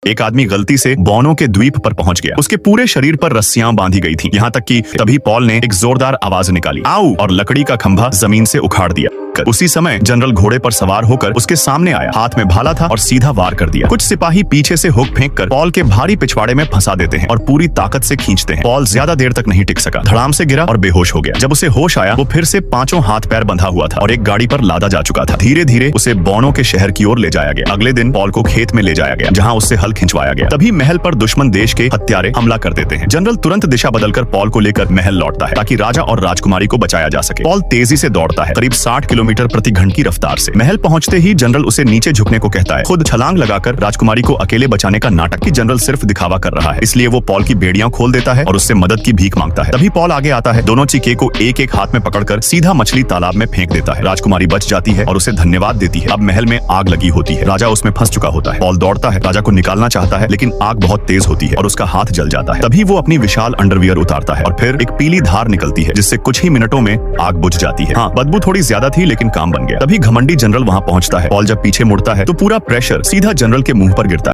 एक आदमी गलती से बोनो के द्वीप पर पहुंच गया। उसके पूरे शरीर पर रस्सियां बांधी गई थीं। यहाँ तक कि तभी पॉल ने एक जोरदार आवाज निकाली, आओ, और लकड़ी का खंभा जमीन से उखाड़ दिया। उसी समय जनरल घोड़े पर सवार होकर उसके सामने आया। हाथ में भाला था और सीधा वार कर दिया। कुछ सिपाही पीछे से हुक फेंककर पॉल के भारी पिछवाड़े में फंसा देते हैं और पूरी ताकत से खींचते हैं। पॉल ज्यादा देर तक नहीं टिक सका, धड़ाम से गिरा और बेहोश हो गया। जब उसे होश आया, वो फिर से पांचों हाथ पैर बंधा हुआ था और एक गाड़ी पर लादा जा चुका था। धीरे धीरे उसे बोनो के शहर की ओर ले जाया गया। अगले दिन पॉल को खेत में ले जाया गया, जहाँ उससे हल खिंचवाया गया। तभी महल पर दुश्मन देश के हत्यारे हमला कर देते हैं। जनरल तुरंत दिशा बदलकर पॉल को लेकर महल लौटता है ताकि राजा और राजकुमारी को बचाया जा सके। पॉल तेजी से दौड़ता है, करीब 60 किलोमीटर प्रति घंटे की रफ्तार से। महल पहुंचते ही जनरल उसे नीचे झुकने को कहता है। खुद छलांग लगाकर राजकुमारी को अकेले बचाने का नाटक कि जनरल सिर्फ दिखावा कर रहा है, इसलिए वो पॉल की बेड़ियां खोल देता है और उससे मदद की भीख मांगता है। तभी पॉल आगे आता है, दोनों चिके को एक एक हाथ में पकड़कर सीधा मछली तालाब में फेंक देता है। राजकुमारी बच जाती है और उसे धन्यवाद देती है। अब महल में आग लगी होती है। राजा उसमें फंस चुका होता है। पॉल दौड़ता है, राजा को निकालना चाहता है, लेकिन आग बहुत तेज होती है और उसका हाथ जल जाता है। तभी वो अपनी विशाल अंडरवियर उतारता है और फिर एक पीली धार निकलती है, जिससे कुछ ही मिनटों में आग बुझ जाती है। हाँ, बदबू थोड़ी ज्यादा थी, लेकिन काम बन गया। तभी घमंडी जनरल वहां पहुंचता है। पॉल जब पीछे मुड़ता है तो पूरा प्रेशर सीधा जनरल के मुंह पर गिरता है।